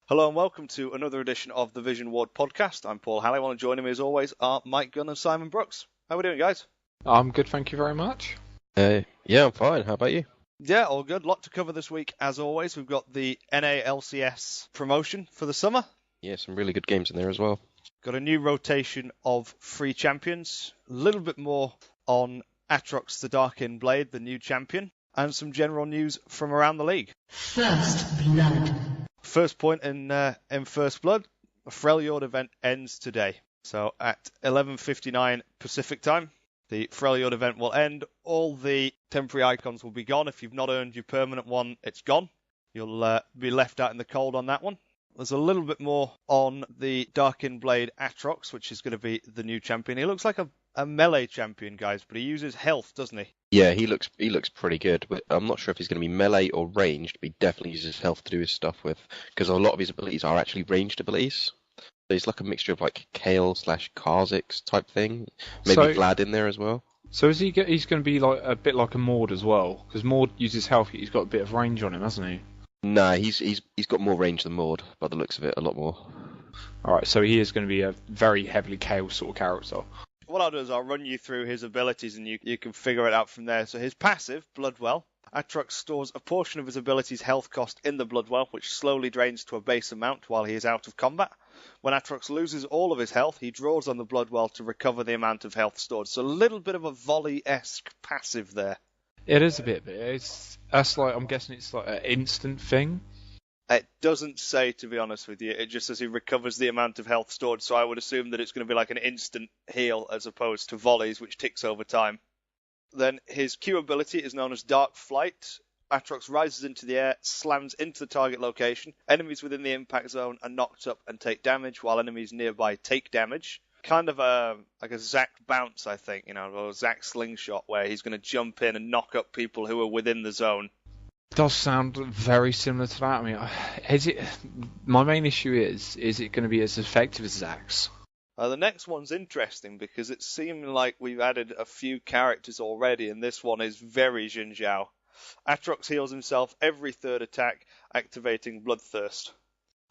Hello and welcome to another edition of the Vision Ward podcast. I'm Paul Halliwell and joining me as always are Mike Gunn and Simon Brooks. How are we doing, guys? I'm good, thank you very much. Yeah, I'm fine. How about you? Yeah, all good. Lot to cover this week as always. We've got the NA LCS promotion for the summer. Yeah, some really good games in there as well. Got a new rotation of free champions. A little bit more on Aatrox the Darkin Blade, the new champion. And some general news from around the league. First blood. First point in First Blood, a Freljord event ends today. So at 11:59 Pacific time, the Freljord event will end. All the temporary icons will be gone. If you've not earned your permanent one, it's gone. You'll be left out in the cold on that one. There's a little bit more on the Darkin Blade Aatrox, which is going to be the new champion. He looks like a melee champion, guys, but he uses health, doesn't he? Yeah, he looks pretty good, but I'm not sure if he's going to be melee or ranged, but he definitely uses health to do his stuff with, because a lot of his abilities are actually ranged abilities. So he's like a mixture of like Kale / Kha'Zix type thing. Maybe Vlad in there as well. So he's going to be like a bit like a Maud as well, because Maud uses health, he's got a bit of range on him, hasn't he? Nah, he's got more range than Maud, by the looks of it, a lot more. Alright, so he is going to be a very heavily Kale sort of character. What I'll do is I'll run you through his abilities and you can figure it out from there. So his passive, Bloodwell. Aatrox stores a portion of his ability's health cost in the Bloodwell, which slowly drains to a base amount while he is out of combat. When Aatrox loses all of his health, he draws on the Bloodwell to recover the amount of health stored. So a little bit of a volley-esque passive there. It is a bit, but I'm guessing it's like an instant thing. It doesn't say, to be honest with you. It just says he recovers the amount of health stored, so I would assume that it's going to be like an instant heal as opposed to volleys, which ticks over time. Then his Q ability is known as Dark Flight. Aatrox rises into the air, slams into the target location. Enemies within the impact zone are knocked up and take damage, while enemies nearby take damage. Kind of like a Zac bounce, I think, or a Zac slingshot, where he's going to jump in and knock up people who are within the zone. Does sound very similar to that. I mean, is it? My main issue is it going to be as effective as Zac's? The next one's interesting because it seems like we've added a few characters already, and this one is very Xin Zhao. Aatrox heals himself every third attack, activating Bloodthirst,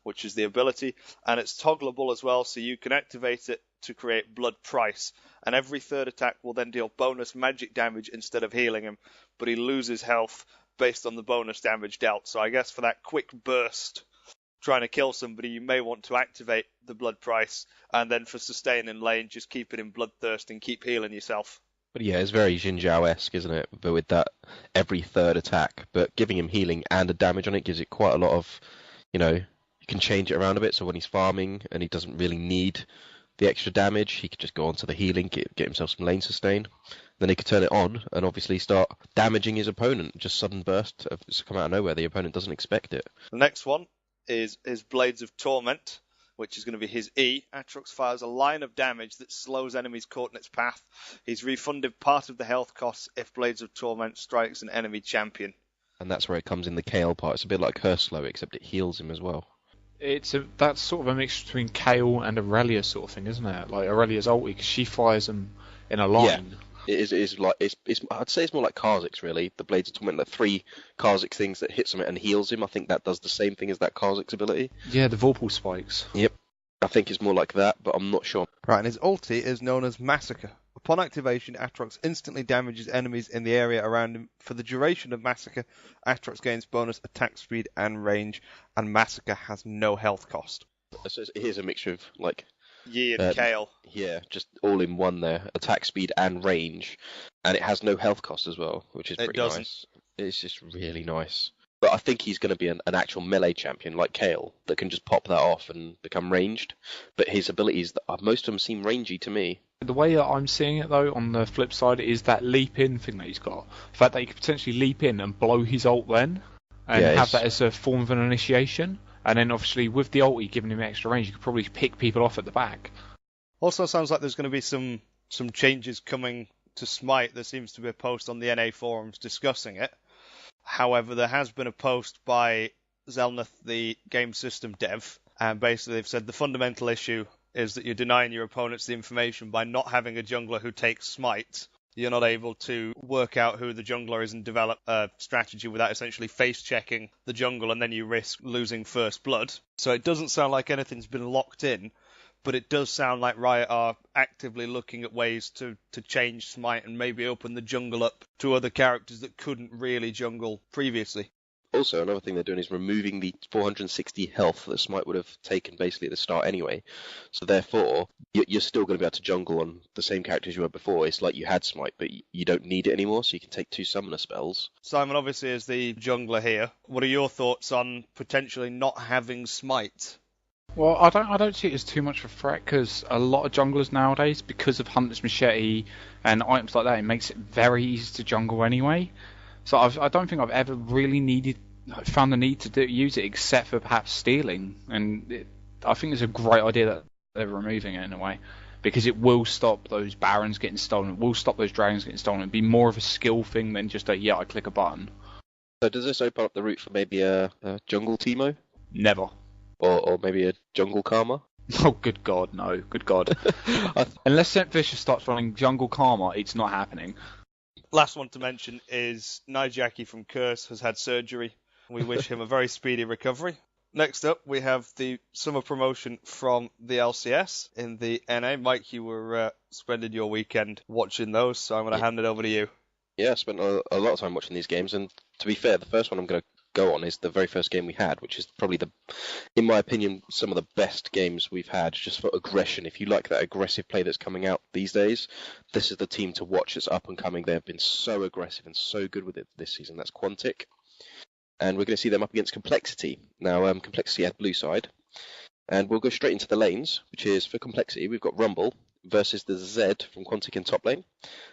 which is the ability, and it's toggleable as well, so you can activate it to create Blood Price, and every third attack will then deal bonus magic damage instead of healing him, but he loses health based on the bonus damage dealt. So I guess for that quick burst, trying to kill somebody, you may want to activate the Blood Price, and then for sustain in lane, just keep it in Bloodthirst and keep healing yourself. But yeah, it's very Xin Zhao-esque, isn't it? But with that every third attack, but giving him healing and a damage on it gives it quite a lot of, you can change it around a bit, so when he's farming and he doesn't really need the extra damage, he could just go on to the healing, get himself some lane sustain. Then he could turn it on and obviously start damaging his opponent. Just sudden burst, it's come out of nowhere. The opponent doesn't expect it. The next one is his Blades of Torment, which is going to be his E. Aatrox fires a line of damage that slows enemies caught in its path. He's refunded part of the health costs if Blades of Torment strikes an enemy champion. And that's where it comes in the Kale part. It's a bit like Curse Slow, except it heals him as well. That's sort of a mix between Kale and Aurelia sort of thing, isn't it? Like Aurelia's ulti, because she fires them in a line. Yeah. It is like I'd say it's more like Kha'Zix really. The Blades of Torment, like 3 Kha'Zix things that hits him and heals him. I think that does the same thing as that Kha'Zix ability. Yeah, the Vorpal spikes. Yep, I think it's more like that, but I'm not sure. Right, and his ulti is known as Massacre. Upon activation, Aatrox instantly damages enemies in the area around him. For the duration of Massacre, Aatrox gains bonus attack speed and range, and Massacre has no health cost. So it is a mixture of like Yi and Kale. Yeah, just all in one there. Attack speed and range. And it has no health cost as well, which is pretty nice. It's just really nice. But I think he's going to be an actual melee champion like Kale that can just pop that off and become ranged. But his abilities, most of them seem rangy to me. The way that I'm seeing it, though, on the flip side, is that leap-in thing that he's got. The fact that he could potentially leap in and blow his ult then, and have that as a form of an initiation. And then, obviously, with the ulti giving him extra range, you could probably pick people off at the back. Also sounds like there's going to be some changes coming to Smite. There seems to be a post on the NA forums discussing it. However, there has been a post by Zelnath, the game system dev, and basically they've said the fundamental issue is that you're denying your opponents the information by not having a jungler who takes Smite. You're not able to work out who the jungler is and develop a strategy without essentially face-checking the jungle, and then you risk losing first blood. So it doesn't sound like anything's been locked in, but it does sound like Riot are actively looking at ways to change Smite and maybe open the jungle up to other characters that couldn't really jungle previously. Also, another thing they're doing is removing the 460 health that Smite would have taken basically at the start anyway. So therefore, you're still going to be able to jungle on the same characters you were before. It's like you had Smite, but you don't need it anymore, so you can take 2 summoner spells. Simon, obviously, as the jungler here, what are your thoughts on potentially not having Smite? Well, I don't see it as too much of a threat, because a lot of junglers nowadays, because of Hunter's Machete and items like that, it makes it very easy to jungle anyway. So I don't think I've ever really found the need to use it, except for perhaps stealing. And I think it's a great idea that they're removing it in a way, because it will stop those barons getting stolen. It will stop those dragons getting stolen. It'd be more of a skill thing than just I click a button. So does this open up the route for maybe a jungle Teemo? Never. Or maybe a jungle Karma? Oh, good God, no. Good God. Unless St. Vicious starts running jungle Karma, it's not happening. Last one to mention is Nijaki from Curse has had surgery. We wish him a very speedy recovery. Next up, we have the summer promotion from the LCS in the NA. Mike, you were spending your weekend watching those, so I'm going to hand it over to you. Yeah, I spent a lot of time watching these games, and to be fair, the first one I'm going to go on is the very first game we had, which is probably in my opinion, some of the best games we've had just for aggression. If you like that aggressive play that's coming out these days, this is the team to watch that's up and coming. They have been so aggressive and so good with it this season. That's Quantic. And we're going to see them up against Complexity. Now, Complexity had blue side. And we'll go straight into the lanes, which is for Complexity, we've got Rumble versus the Z from Quantic in top lane.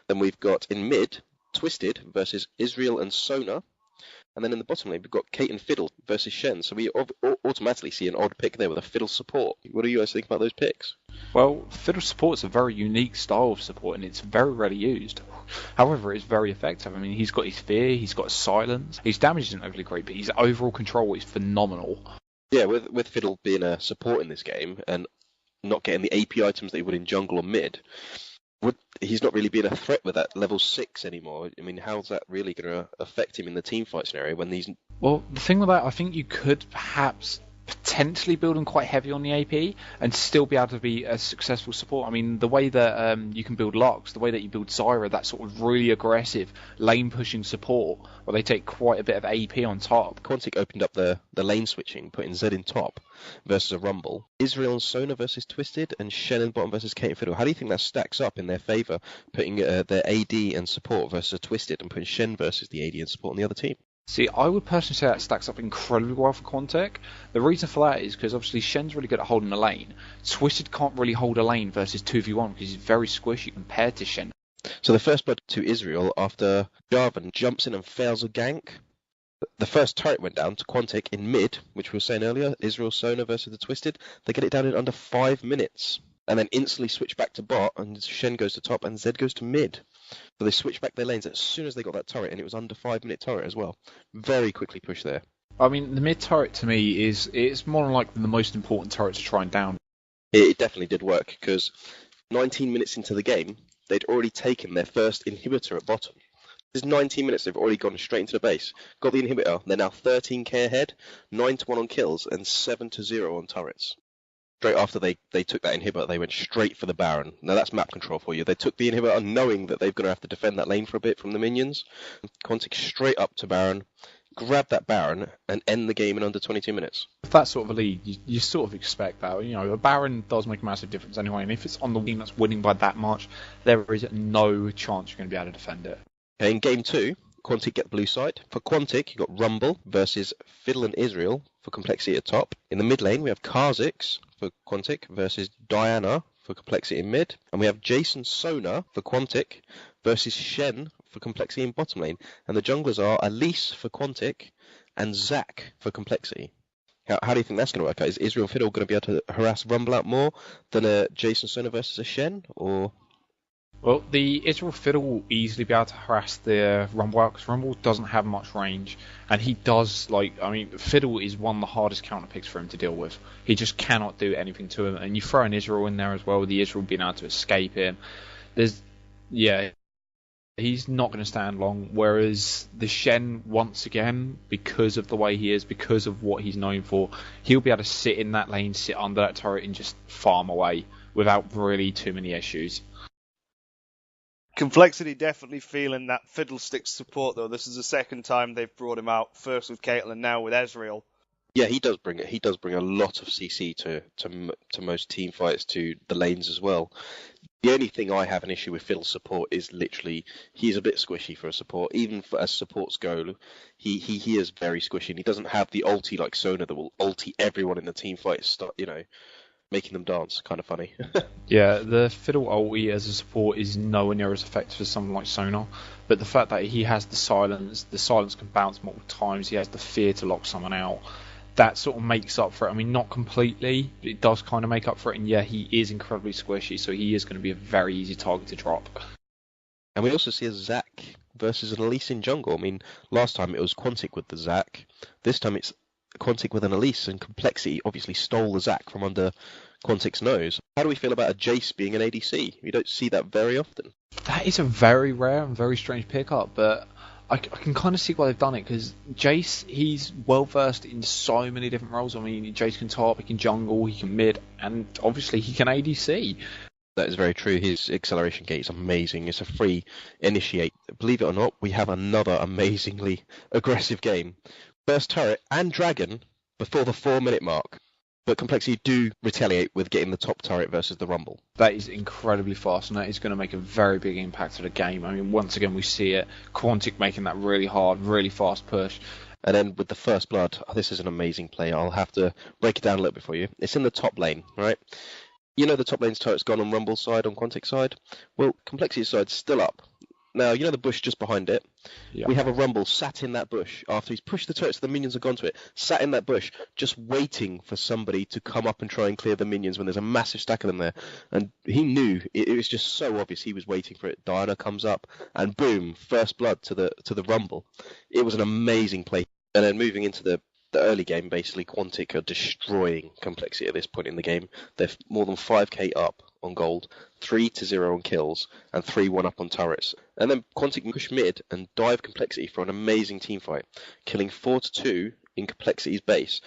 Then we've got in mid, Twisted versus Israel and Sona. And then in the bottom lane, we've got Kate and Fiddle versus Shen. So we automatically see an odd pick there with a Fiddle support. What do you guys think about those picks? Well, Fiddle support's a very unique style of support, and it's very rarely used. However, it's very effective. I mean, he's got his fear, he's got his silence. His damage isn't overly great, but his overall control is phenomenal. Yeah, with Fiddle being a support in this game and not getting the AP items that he would in jungle or mid, he's not really being a threat with that level 6 anymore. I mean, how's that really going to affect him in the team fight scenario when these... Well, the thing with that, I think you could perhaps potentially build him quite heavy on the AP and still be able to be a successful support. I mean, the way that you can build Lux, the way that you build Zyra, that sort of really aggressive lane-pushing support, where they take quite a bit of AP on top. Quantic opened up the lane switching, putting Zed in top versus a Rumble. Israel and Sona versus Twisted, and Shen in bottom versus Kate and Fiddle. How do you think that stacks up in their favour, putting their AD and support versus a Twisted and putting Shen versus the AD and support on the other team? See, I would personally say that stacks up incredibly well for Quantic. The reason for that is because obviously Shen's really good at holding a lane. Twisted can't really hold a lane versus 2v1 because he's very squishy compared to Shen. So the first blood to Israel after Jarvan jumps in and fails a gank. The first turret went down to Quantic in mid, which we were saying earlier, Israel Sona versus the Twisted. They get it down in under 5 minutes. And then instantly switch back to bot, and Shen goes to top, and Zed goes to mid. So they switch back their lanes as soon as they got that turret, and it was under 5 minute turret as well. Very quickly pushed there. I mean, the mid turret to me it's more like the most important turret to try and down. It definitely did work, because 19 minutes into the game, they'd already taken their first inhibitor at bottom. This is 19 minutes, they've already gone straight into the base. Got the inhibitor, they're now 13k ahead, 9-1 on kills, and 7-0 on turrets. Straight after they took that inhibitor, they went straight for the Baron. Now that's map control for you. They took the inhibitor knowing that they're going to have to defend that lane for a bit from the minions. Quantic straight up to Baron, grab that Baron, and end the game in under 22 minutes. With that sort of a lead, you sort of expect that. You know, a Baron does make a massive difference anyway, and if it's on the team that's winning by that much, there is no chance you're going to be able to defend it. Okay, in game 2, Quantic get the blue side. For Quantic, you've got Rumble versus Fiddle and Israel for Complexity at top. In the mid lane, we have Kha'Zix for Quantic versus Diana for Complexity in mid. And we have Jason Sona for Quantic versus Shen for Complexity in bottom lane. And the junglers are Elise for Quantic and Zac for Complexity. How do you think that's going to work out? Is Israel Fiddle going to be able to harass Rumble out more than a Jason Sona versus a Shen? Or... Well, the Israel Fiddle will easily be able to harass the Rumble out, because Rumble doesn't have much range, and he does, Fiddle is one of the hardest counter picks for him to deal with. He just cannot do anything to him, and you throw an Israel in there as well, the Israel being able to escape him. He's not going to stand long, whereas the Shen, once again, because of the way he is, because of what he's known for, he'll be able to sit in that lane, sit under that turret and just farm away without really too many issues. Complexity definitely feeling that Fiddlesticks support, though. This is the second time they've brought him out, first with Caitlyn, now with Ezreal. Yeah, he does bring a lot of CC to most team fights, to the lanes as well. The only thing I have an issue with Fiddle's support is literally he's a bit squishy for a support. Even as supports go, he is very squishy, and he doesn't have the ulti like Sona that will ulti everyone in the team fight, making them dance. Kind of funny. Yeah, the Fiddle ulti as a support is nowhere near as effective as someone like Sona, but the fact that he has the silence can bounce multiple times, he has the fear to lock someone out, that sort of makes up for it. I mean, not completely, but it does kind of make up for it. And yeah, he is incredibly squishy, so he is going to be a very easy target to drop. And we also see a Zac versus an Elise in jungle. I mean, last time it was Quantic with the Zac. This time it's Quantic with an Elise, and Complexity obviously stole the Zac from under Quantic's nose. How do we feel about a Jace being an ADC? We don't see that very often. That is a very rare and very strange pickup, but I can kind of see why they've done it, because Jace, he's well versed in so many different roles. I mean, Jace can top, he can jungle, he can mid, and obviously he can ADC. That is very true. His acceleration gate is amazing. It's a free initiate. Believe it or not, we have another amazingly aggressive game. First turret and dragon before the 4-minute mark. But Complexity do retaliate with getting the top turret versus the Rumble. That is incredibly fast, and that is going to make a very big impact to the game. I mean, once again, we see it. Quantic making that really hard, really fast push. And then with the first blood, this is an amazing play. I'll have to break it down a little bit for you. It's in the top lane, right? You know the top lane's turret's gone on Rumble's side, on Quantic's side? Well, Complexity's side's still up. Now, you know the bush just behind it? Yeah. We have a Rumble sat in that bush after he's pushed the turret so the minions have gone to it, sat in that bush, just waiting for somebody to come up and try and clear the minions when there's a massive stack of them there. And he knew, it was just so obvious he was waiting for it. Diana comes up, and boom, first blood to the Rumble. It was an amazing play. And then moving into the early game, basically, Quantic are destroying Complexity at this point in the game. They're more than 5k up on gold, 3-0 on kills, and 3-1 up on turrets. And then Quantic push mid and dive Complexity for an amazing team fight, killing 4-2 in Complexity's base.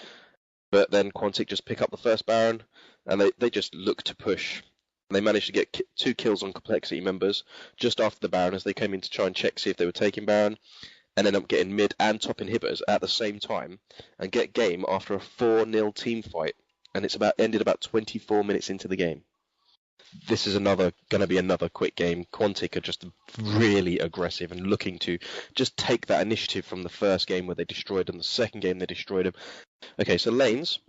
But then Quantic just pick up the first Baron, and they just look to push. They managed to get 2 kills on Complexity members just after the Baron, as they came in to try and check, see if they were taking Baron, and end up getting mid and top inhibitors at the same time, and get game after a 4-0 team fight. And it's ended about 24 minutes into the game. This is going to be another quick game. Quantic are just really aggressive and looking to just take that initiative from the first game where they destroyed them, the second game they destroyed them. Okay, so lanes,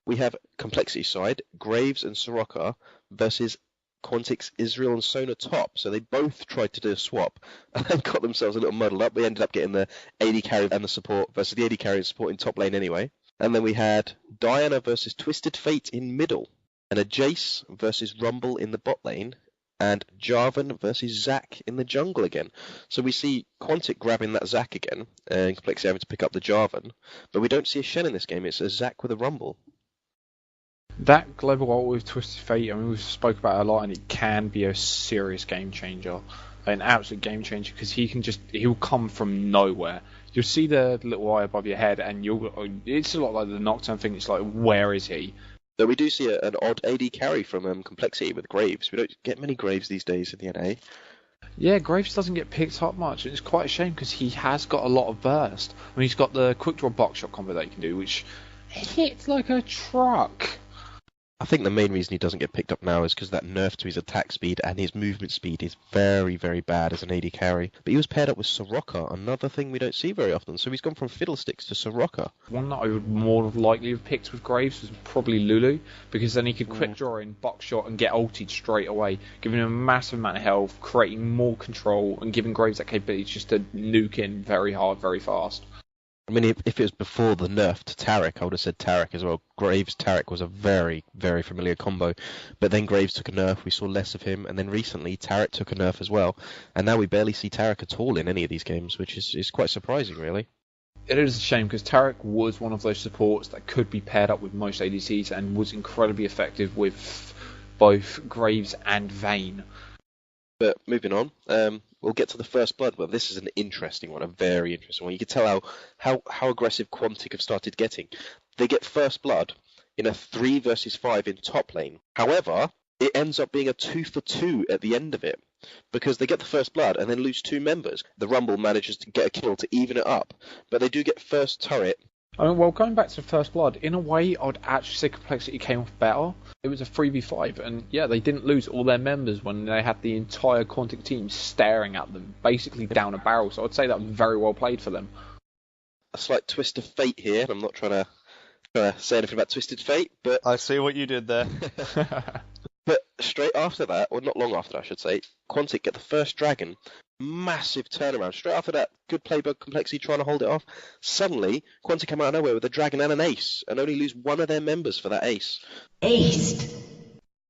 we have Complexity side, Graves and Soraka versus Quantic's Israel and Sona top. So they both tried to do a swap and got themselves a little muddled up. We ended up getting the AD carry and the support versus the AD carry and support in top lane anyway. And then we had Diana versus Twisted Fate in middle, and a Jace versus Rumble in the bot lane, and Jarvan versus Zac in the jungle again. So we see Quantic grabbing that Zac again, and Complexity having to pick up the Jarvan, but we don't see a Shen in this game. It's a Zac with a Rumble. That global ult with Twisted Fate, I mean, we've spoke about it a lot, and it can be a serious game changer, an absolute game changer, because he'll come from nowhere. You'll see the little eye above your head, and it's a lot like the Nocturne thing. It's like, where is he? So we do see an odd AD carry from Complexity with Graves. We don't get many Graves these days in the NA. Yeah, Graves doesn't get picked up much. It's quite a shame because he has got a lot of burst. I mean, he's got the quick draw box shot combo that he can do, which hits like a truck. I think the main reason he doesn't get picked up now is because that nerf to his attack speed, and his movement speed is very, very bad as an AD carry. But he was paired up with Soraka, another thing we don't see very often. So he's gone from Fiddlesticks to Soraka. One that I would more likely have picked with Graves was probably Lulu, because then he could quick draw in, box shot, and get ulted straight away, giving him a massive amount of health, creating more control, and giving Graves that capability just to nuke in very hard, very fast. I mean, if it was before the nerf to Taric, I would have said Taric as well. Graves Taric was a very, very familiar combo. But then Graves took a nerf, we saw less of him, and then recently Taric took a nerf as well. And now we barely see Taric at all in any of these games, which is quite surprising, really. It is a shame, because Taric was one of those supports that could be paired up with most ADCs and was incredibly effective with both Graves and Vayne. But moving on, we'll get to the first blood, but this is an interesting one, a very interesting one. You can tell how aggressive Quantic have started getting. They get first blood in a 3 versus 5 in top lane. However, it ends up being a 2-for-2 at the end of it, because they get the first blood and then lose 2 members. The Rumble manages to get a kill to even it up, but they do get first turret. I mean, well, going back to First Blood, in a way, I'd actually say Complexity came off better. It was a 3v5, and yeah, they didn't lose all their members when they had the entire Quantic team staring at them, basically down a barrel, so I'd say that was very well played for them. A slight twist of fate here, and I'm not trying to say anything about Twisted Fate, but... I see what you did there. But straight after that, or not long after I should say, Quantic get the first dragon. Massive turnaround. Straight after that, good play by Complexity trying to hold it off. Suddenly, Quantic come out of nowhere with a dragon and an ace, and only lose one of their members for that ace. Aced.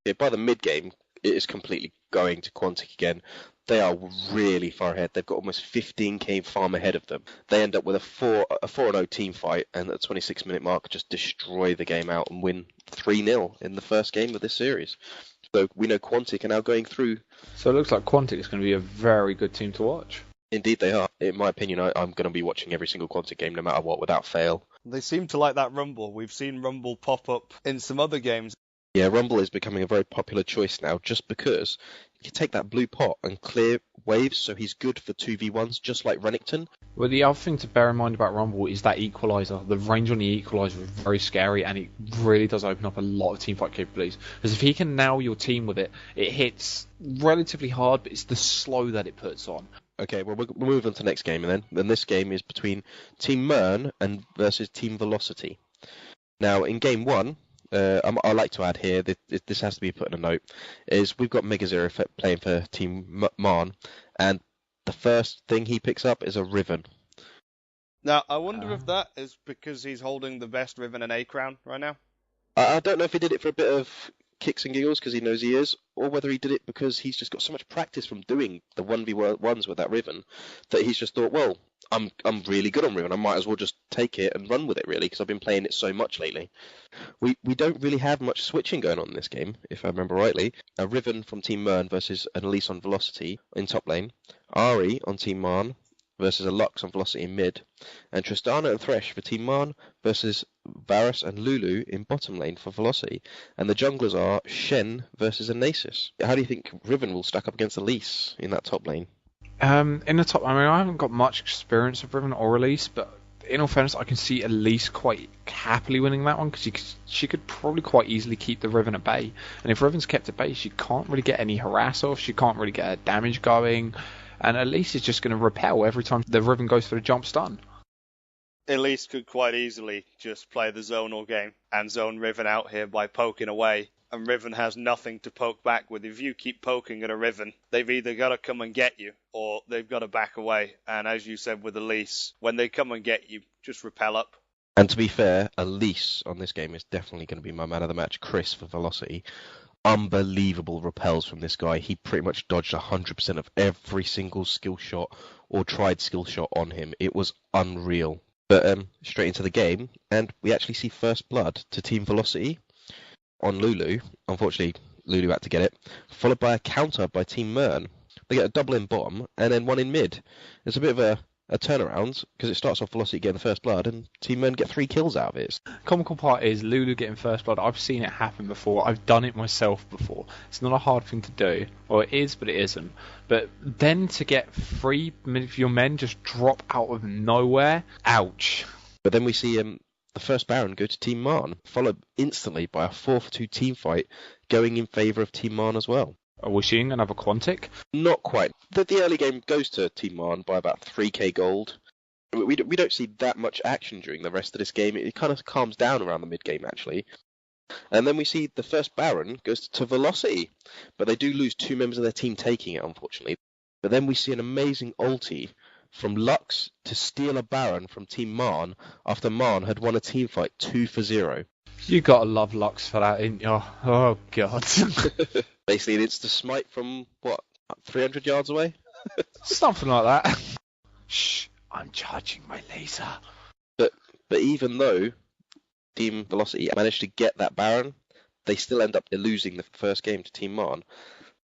Yeah, by the mid-game, it is completely going to Quantic again. They are really far ahead. They've got almost 15k farm ahead of them. They end up with a 4-0 team fight, and at the 26-minute mark, just destroy the game out and win 3-0 in the first game of this series. So we know Quantic are now going through. So it looks like Quantic is going to be a very good team to watch. Indeed they are. In my opinion, I'm going to be watching every single Quantic game no matter what, without fail. They seem to like that Rumble. We've seen Rumble pop up in some other games. Yeah, Rumble is becoming a very popular choice now, just because you can take that blue pot and clear waves, so he's good for 2v1s, just like Renekton. Well, the other thing to bear in mind about Rumble is that equalizer. The range on the equalizer is very scary, and it really does open up a lot of teamfight capabilities. Because if he can nail your team with it, it hits relatively hard, but it's the slow that it puts on. Okay, well, we'll move on to the next game, and then this game is between Team Mern and versus Team Velocity. Now, in game 1, I'd like to add here, this has to be put in a note, is we've got Megazero playing for Team Marn, and the first thing he picks up is a Riven. Now, I wonder if that is because he's holding the best Riven and A crown right now. I don't know if he did it for a bit of kicks and giggles because he knows he is, or whether he did it because he's just got so much practice from doing the 1v1s with that Riven that he's just thought, well, I'm really good on Riven, I might as well just take it and run with it, really, because I've been playing it so much lately. We don't really have much switching going on in this game, if I remember rightly. A Riven from Team Mern versus an Elise on Velocity in top lane, Ari on Team Marn versus a Lux on Velocity in mid, and Tristana and Thresh for Team Marn versus Varus and Lulu in bottom lane for Velocity. And the junglers are Shen versus a Nasus. How do you think Riven will stack up against Elise in that top lane? In the top, I mean, I haven't got much experience of Riven or Elise, but in all fairness, I can see Elise quite happily winning that one, because she could probably quite easily keep the Riven at bay. And if Riven's kept at bay, she can't really get any harass off, she can't really get her damage going, and Elise is just going to repel every time the Riven goes for the jump stun. Elise could quite easily just play the zonal game and zone Riven out here by poking away, and Riven has nothing to poke back with. If you keep poking at a Riven, they've either got to come and get you, or they've got to back away. And as you said with Elise, when they come and get you, just repel up. And to be fair, Elise on this game is definitely going to be my man of the match. Chris for Velocity. Unbelievable repels from this guy. He pretty much dodged 100% of every single skill shot or tried skill shot on him. It was unreal. But straight into the game, and we actually see first blood to Team Velocity on Lulu. Unfortunately, Lulu had to get it, followed by a counter by Team Mern. They get a double in bottom and then one in mid. It's a bit of a turnaround, because it starts off Velocity getting the first blood and Team Mern get 3 kills out of it. Comical part is Lulu getting first blood. I've seen it happen before. I've done it myself before. It's not a hard thing to do. Well, it is, but it isn't. But then to get 3 of your men just drop out of nowhere, ouch. But then we see the first Baron go to Team Marn, followed instantly by a 4-for-2 team fight going in favour of Team Marn as well. Are we seeing another Quantic? Not quite. The early game goes to Team Marn by about 3k gold. We don't see that much action during the rest of this game. It kind of calms down around the mid-game, actually. And then we see the first Baron goes to Velocity, but they do lose 2 members of their team taking it, unfortunately. But then we see an amazing ulti from Lux to steal a Baron from Team Marn after Marn had won a team fight 2-0. You gotta love Lux for that, ain't you? Oh, God. Basically, it's the Smite from, 300 yards away? Something like that. Shh, I'm charging my laser. But even though Team Velocity managed to get that Baron, they still end up losing the first game to Team Marn.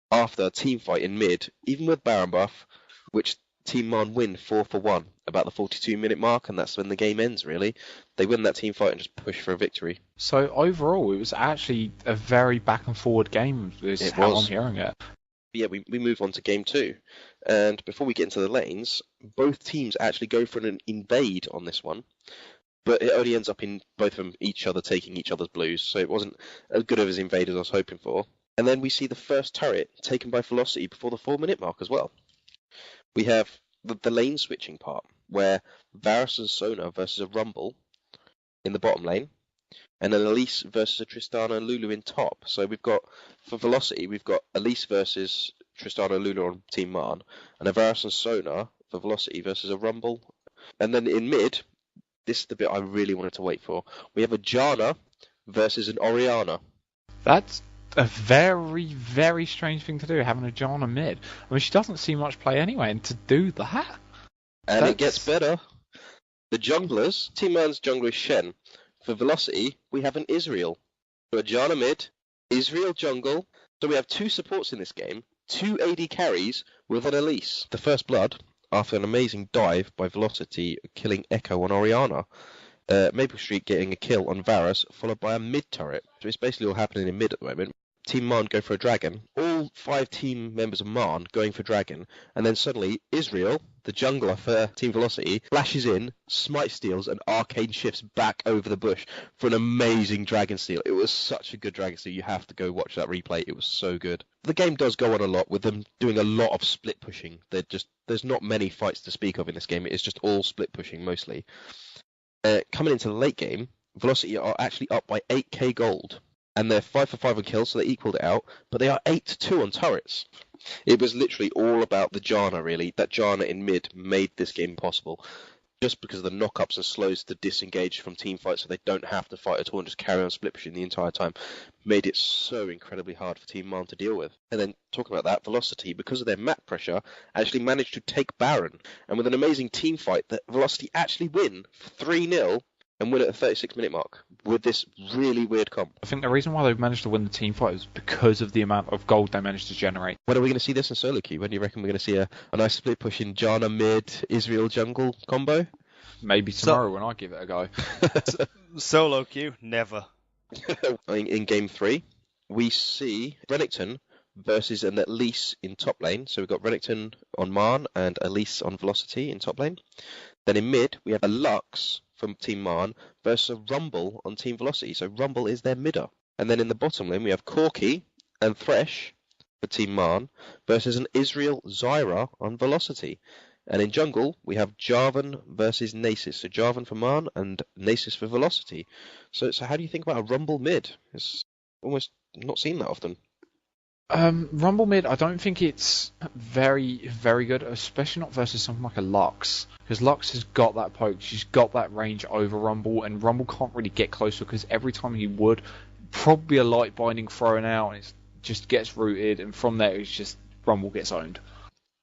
After a team fight in mid, even with Baron buff, which Team Man win 4-1 about the 42-minute mark, and that's when the game ends, really. They win that team fight and just push for a victory. So overall, it was actually a very back and forward game, is how I'm hearing it. Yeah, we move on to game 2. And before we get into the lanes, both teams actually go for an invade on this one. But it only ends up in both of them taking each other's blues, so it wasn't as good of as invade as I was hoping for. And then we see the first turret taken by Velocity before the 4-minute mark as well. We have the lane switching part, where Varus and Sona versus a Rumble in the bottom lane, and an Elise versus a Tristana and Lulu in top. So we've got, for Velocity, we've got Elise versus Tristana and Lulu on Team Man, and a Varus and Sona for Velocity versus a Rumble. And then in mid, this is the bit I really wanted to wait for, we have a Janna versus an Orianna. That's a very, very strange thing to do, having a Janna mid. I mean, she doesn't see much play anyway, and to do that... And it gets better. The junglers, Team Man's jungler is Shen. For Velocity, we have an Israel. So a Janna mid, Israel jungle. So we have 2 supports in this game, 2 AD carries with an Elise. The first blood, after an amazing dive by Velocity, killing Echo on Orianna. Maple Street getting a kill on Varus, followed by a mid turret. So it's basically all happening in mid at the moment. Team Man go for a dragon. All 5 team members of Man going for dragon. And then suddenly, Israel, the jungler for Team Velocity, flashes in, Smite steals, and arcane shifts back over the bush for an amazing dragon steal. It was such a good dragon steal. You have to go watch that replay. It was so good. The game does go on a lot with them doing a lot of split pushing. There's not many fights to speak of in this game. It's just all split pushing mostly. Coming into the late game, Velocity are actually up by 8k gold. And they're 5-for-5 on kills, so they equaled it out. But they are 8-2 on turrets. It was literally all about the Janna, really. That Janna in mid made this game possible. Just because of the knock-ups and slows to disengage from team fights so they don't have to fight at all and just carry on split pushing the entire time, made it so incredibly hard for Team Man to deal with. And then, talking about that, Velocity, because of their map pressure, actually managed to take Baron. And with an amazing team fight, that Velocity actually win 3-0 and win at the 36-minute mark with this really weird comp. I think the reason why they've managed to win the team fight is because of the amount of gold they managed to generate. When are we going to see this in solo queue? When do you reckon we're going to see a nice split push in Janna mid, Israel jungle combo? Maybe tomorrow when I give it a go. Solo queue? Never. In game 3, we see Renekton versus an Elise in top lane. So we've got Renekton on Man and Elise on Velocity in top lane. Then in mid, we have a Lux from Team Man versus a Rumble on Team Velocity. So Rumble is their midder. And then in the bottom lane, we have Corki and Thresh for Team Man versus an Israel Zyra on Velocity. And in jungle, we have Jarvan versus Nasus. So Jarvan for Man and Nasus for Velocity. So how do you think about a Rumble mid? It's almost not seen that often. Rumble mid, I don't think it's very, very good, especially not versus something like a Lux. Because Lux has got that poke, she's got that range over Rumble, and Rumble can't really get closer because every time he would, probably a light binding thrown out, and it just gets rooted, and from there it's just Rumble gets owned.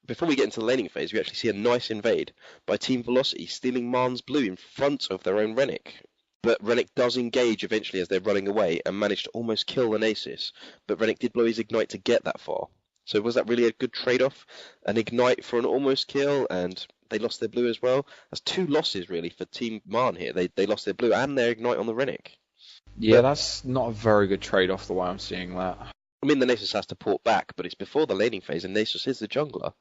Before we get into the laning phase, we actually see a nice invade by Team Velocity, stealing Man's blue in front of their own Rennick. But Rennick does engage eventually as they're running away and managed to almost kill the Nasus. But Rennick did blow his Ignite to get that far. So was that really a good trade-off? An Ignite for an almost kill, and they lost their blue as well? That's 2 losses, really, for Team Man here. They lost their blue and their Ignite on the Rennick. Yeah, that's not a very good trade-off the way I'm seeing that. I mean, the Nasus has to port back, but it's before the laning phase, and Nasus is the jungler.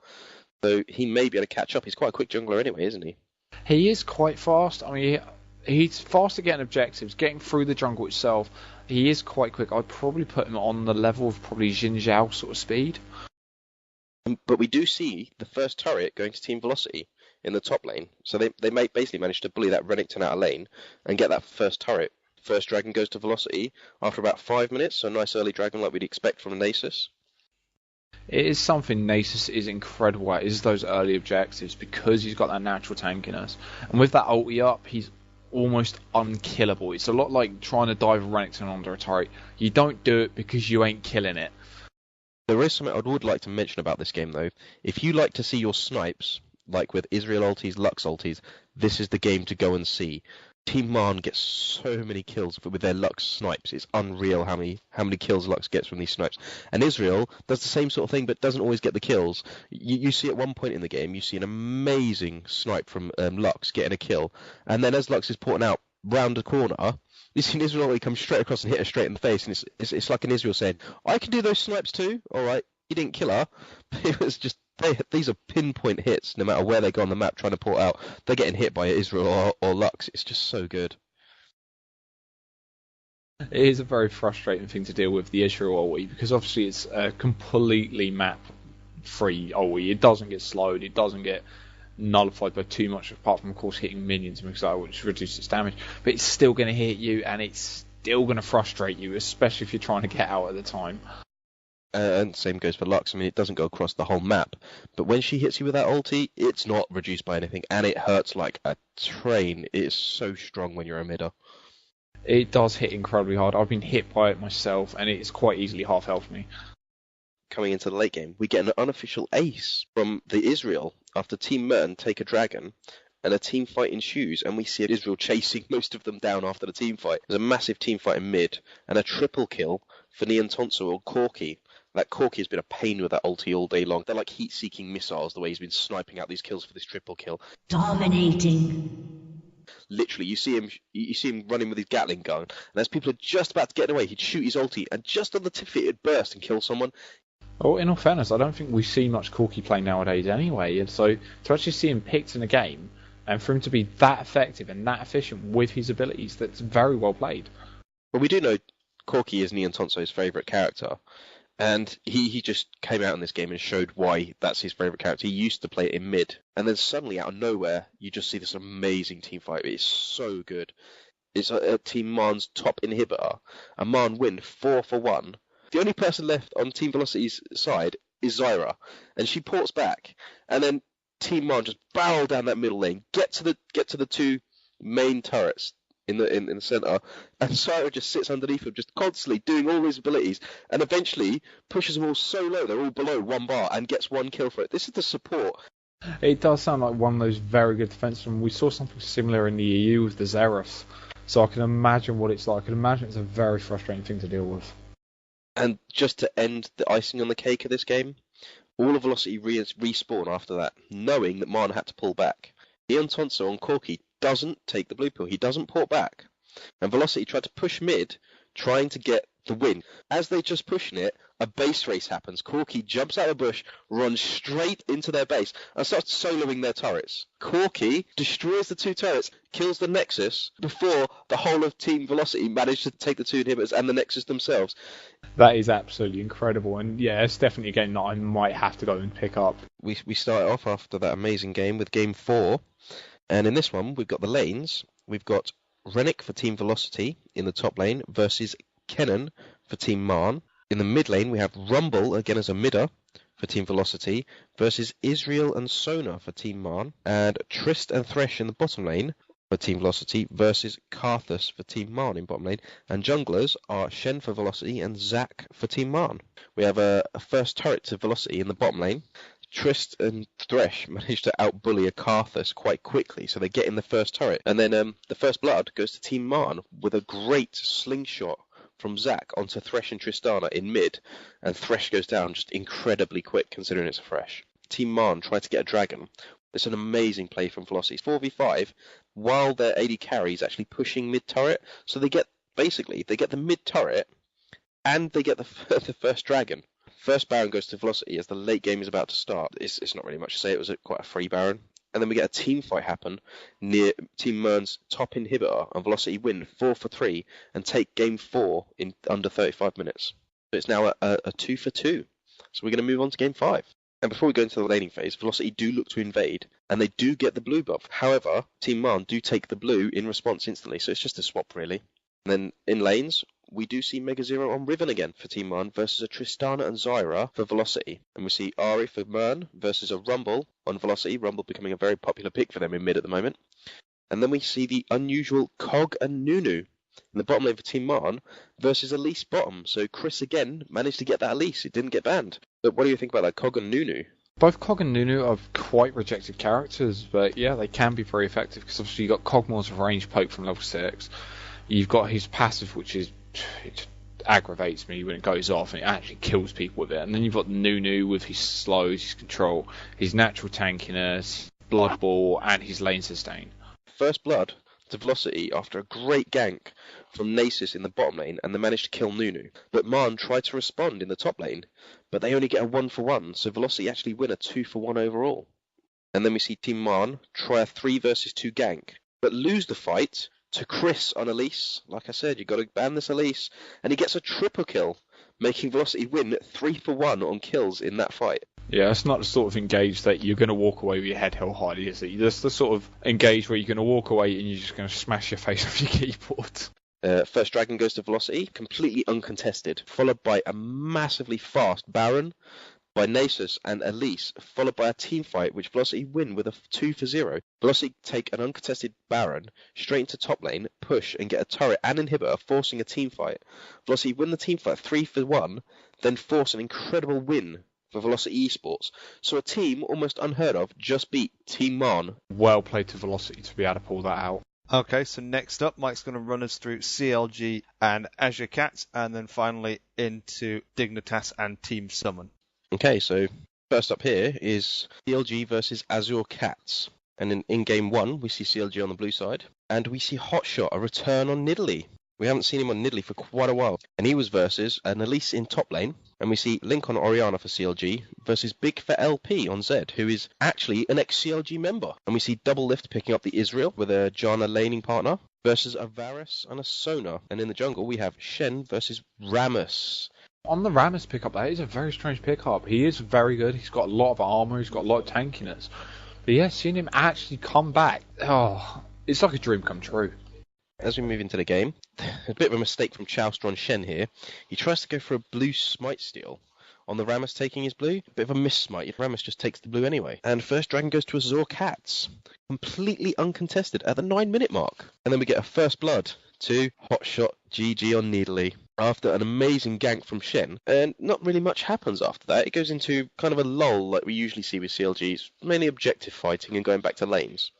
So he may be able to catch up. He's quite a quick jungler anyway, isn't he? He is quite fast. I mean, he's fast at getting objectives, getting through the jungle itself. He is quite quick. I'd probably put him on the level of probably Xin Zhao sort of speed. But we do see the first turret going to Team Velocity in the top lane. So they may basically manage to bully that Renekton out of lane and get that first turret. First dragon goes to Velocity after about 5 minutes, so a nice early dragon like we'd expect from a Nasus. It is something Nasus is incredible at, is those early objectives, because he's got that natural tankiness. And with that ulti up, he's almost unkillable. It's a lot like trying to dive Renekton under a turret. You don't do it because you ain't killing it. There is something I would like to mention about this game, though. If you like to see your snipes, like with Israel ultis, Lux ultis, this is the game to go and see. Team Marn gets so many kills with their Lux snipes. It's unreal how many kills Lux gets from these snipes. And Israel does the same sort of thing, but doesn't always get the kills. You see at one point in the game, you see an amazing snipe from Lux getting a kill, and then as Lux is porting out round the corner, you see an Israeli come straight across and hit her straight in the face, and it's like an Israel saying, "I can do those snipes too. All right, you didn't kill her." It was just. These are pinpoint hits, no matter where they go on the map trying to port out. They're getting hit by Israel or Lux. It's just so good. It is a very frustrating thing to deal with, the Israel ulti, because obviously it's a completely map-free ulti. It doesn't get slowed, it doesn't get nullified by too much, apart from, of course, hitting minions, which reduces its damage. But it's still going to hit you, and it's still going to frustrate you, especially if you're trying to get out at the time. And same goes for Lux. I mean, it doesn't go across the whole map, but when she hits you with that ulti, it's not reduced by anything, and it hurts like a train. It is so strong when you're a midder. It does hit incredibly hard. I've been hit by it myself, and it's quite easily half health me. Coming into the late game, we get an unofficial ace from the Israel after Team Merton take a dragon, and a team fight ensues, and we see Israel chasing most of them down after the team fight. There's a massive team fight in mid, and a triple kill for Neon Tonso or Corki. That Corki has been a pain with that ulti all day long. They're like heat-seeking missiles, the way he's been sniping out these kills for this triple kill. Dominating. Literally, you see him running with his Gatling gun, and as people are just about to get away, he'd shoot his ulti, and just on the tip of it, it'd burst and kill someone. Well, in all fairness, I don't think we see much Corki play nowadays anyway, and so to actually see him picked in a game, and for him to be that effective and that efficient with his abilities, that's very well played. Well, we do know Corki is Neon Tonso's favourite character. And he just came out in this game and showed why that's his favourite character. He used to play it in mid, and then suddenly out of nowhere, you just see this amazing team fight. It's so good. It's a Team Marn's top inhibitor, and Marn win 4-1. The only person left on Team Velocity's side is Zyra, and she ports back, and then Team Marn just barrel down that middle lane, get to the two main turrets in the centre, and Zyra just sits underneath him, just constantly doing all his abilities, and eventually pushes them all so low they're all below 1 bar and gets 1 kill for it. This is the support. It does sound like one of those very good defences, and we saw something similar in the EU with the Xeraths, so I can imagine what it's like. I can imagine it's a very frustrating thing to deal with. And just to end the icing on the cake of this game, all of Velocity respawn after that, knowing that Marn had to pull back. Neon Tonso on Corki doesn't take the blue pill. He doesn't port back. And Velocity tried to push mid, trying to get the win. As they're just pushing it, a base race happens. Corki jumps out of the bush, runs straight into their base, and starts soloing their turrets. Corki destroys the 2 turrets, kills the Nexus, before the whole of Team Velocity managed to take the 2 inhibitors and the Nexus themselves. That is absolutely incredible, and yeah, it's definitely a game that I might have to go and pick up. We started off after that amazing game with Game 4, and in this one we've got the lanes. We've got Rennick for Team Velocity in the top lane versus Kennen for Team Marn. In the mid lane we have Rumble, again as a midder, for Team Velocity versus Israel and Sona for Team Marn. And Trist and Thresh in the bottom lane for Team Velocity versus Karthus for Team Marn in bottom lane. And junglers are Shen for Velocity and Zac for Team Marn. We have a first turret to Velocity in the bottom lane. Trist and Thresh managed to outbully a Karthus quite quickly, so they get in the first turret. And then the first blood goes to Team Marn with a great slingshot from Zac onto Thresh and Tristana in mid, and Thresh goes down just incredibly quick considering it's a Thresh. Team Marn tried to get a dragon. It's an amazing play from Velocity. 4v5 while their AD carry is actually pushing mid turret, so they get the mid turret and they get the first dragon. First Baron goes to Velocity as the late game is about to start. It's not really much to say. It was quite a free Baron. And then we get a team fight happen near Team Mern's top inhibitor, and Velocity win 4-3 and take Game 4 in under 35 minutes. So it's now a 2-2. So we're going to move on to Game 5. And before we go into the laning phase, Velocity do look to invade, and they do get the blue buff. However, Team Marn do take the blue in response instantly, so it's just a swap really. And then in lanes, we do see Mega Zero on Riven again for Team Marn versus a Tristana and Zyra for Velocity. And we see Ari for Mern versus a Rumble on Velocity. Rumble becoming a very popular pick for them in mid at the moment. And then we see the unusual Cog and Nunu in the bottom lane for Team Marn versus Elise bottom. So Chris again managed to get that Elise. It didn't get banned. But what do you think about that Cog and Nunu? Both Cog and Nunu are quite rejected characters, but yeah, they can be very effective because obviously you've got Cogmore's range poke from level 6. You've got his passive, which is it aggravates me when it goes off and it actually kills people with it. And then you've got Nunu with his slows, his control, his natural tankiness, blood ball, and his lane sustain. First blood to Velocity after a great gank from Nasus in the bottom lane, and they managed to kill Nunu. But Marn tried to respond in the top lane, but they only get a 1-for-1, so Velocity actually win a 2-for-1 overall. And then we see Team Marn try a 3 versus 2 gank, but lose the fight to Chris on Elise. Like I said, you've got to ban this Elise, and he gets a triple kill, making Velocity win 3-for-1 on kills in that fight. Yeah, it's not the sort of engage that you're going to walk away with your head held high, is it? That's the sort of engage where you're going to walk away and you're just going to smash your face off your keyboard. First Dragon goes to Velocity, completely uncontested, followed by a massively fast Baron by Nasus and Elise, followed by a team fight which Velocity win with a 2-for-0. Velocity take an uncontested Baron straight into top lane, push and get a turret and inhibitor, forcing a team fight. Velocity win the team fight 3-for-1, then force an incredible win for Velocity Esports. So a team almost unheard of just beat Team Marn. Well played to Velocity to be able to pull that out. Okay, so next up, Mike's going to run us through CLG and Azure Cats, and then finally into Dignitas and Team Summon. Okay, so first up here is CLG versus Azure Cats. And in game 1, we see CLG on the blue side, and we see Hotshot, a return on Nidalee. We haven't seen him on Nidalee for quite a while. And he was versus an Elise in top lane. And we see Link on Orianna for CLG versus Big for LP on Zed, who is actually an ex-CLG member. And we see Double Lift picking up the Israel with a Janna laning partner versus a Varus and a Sona. And in the jungle, we have Shen versus Rammus. On the Rammus pickup, that is a very strange pickup. He is very good. He's got a lot of armor. He's got a lot of tankiness. But yeah, seeing him actually come back, it's like a dream come true. As we move into the game, a bit of a mistake from Chowster on Shen here. He tries to go for a blue Smite steal on the Rammus taking his blue. A bit of a miss Smite. Rammus just takes the blue anyway. And first Dragon goes to Azure Cats, completely uncontested at the 9-minute mark. And then we get a first blood to Hotshot GG on Nidalee after an amazing gank from Shen. And not really much happens after that. It goes into kind of a lull like we usually see with CLGs, mainly objective fighting and going back to lanes.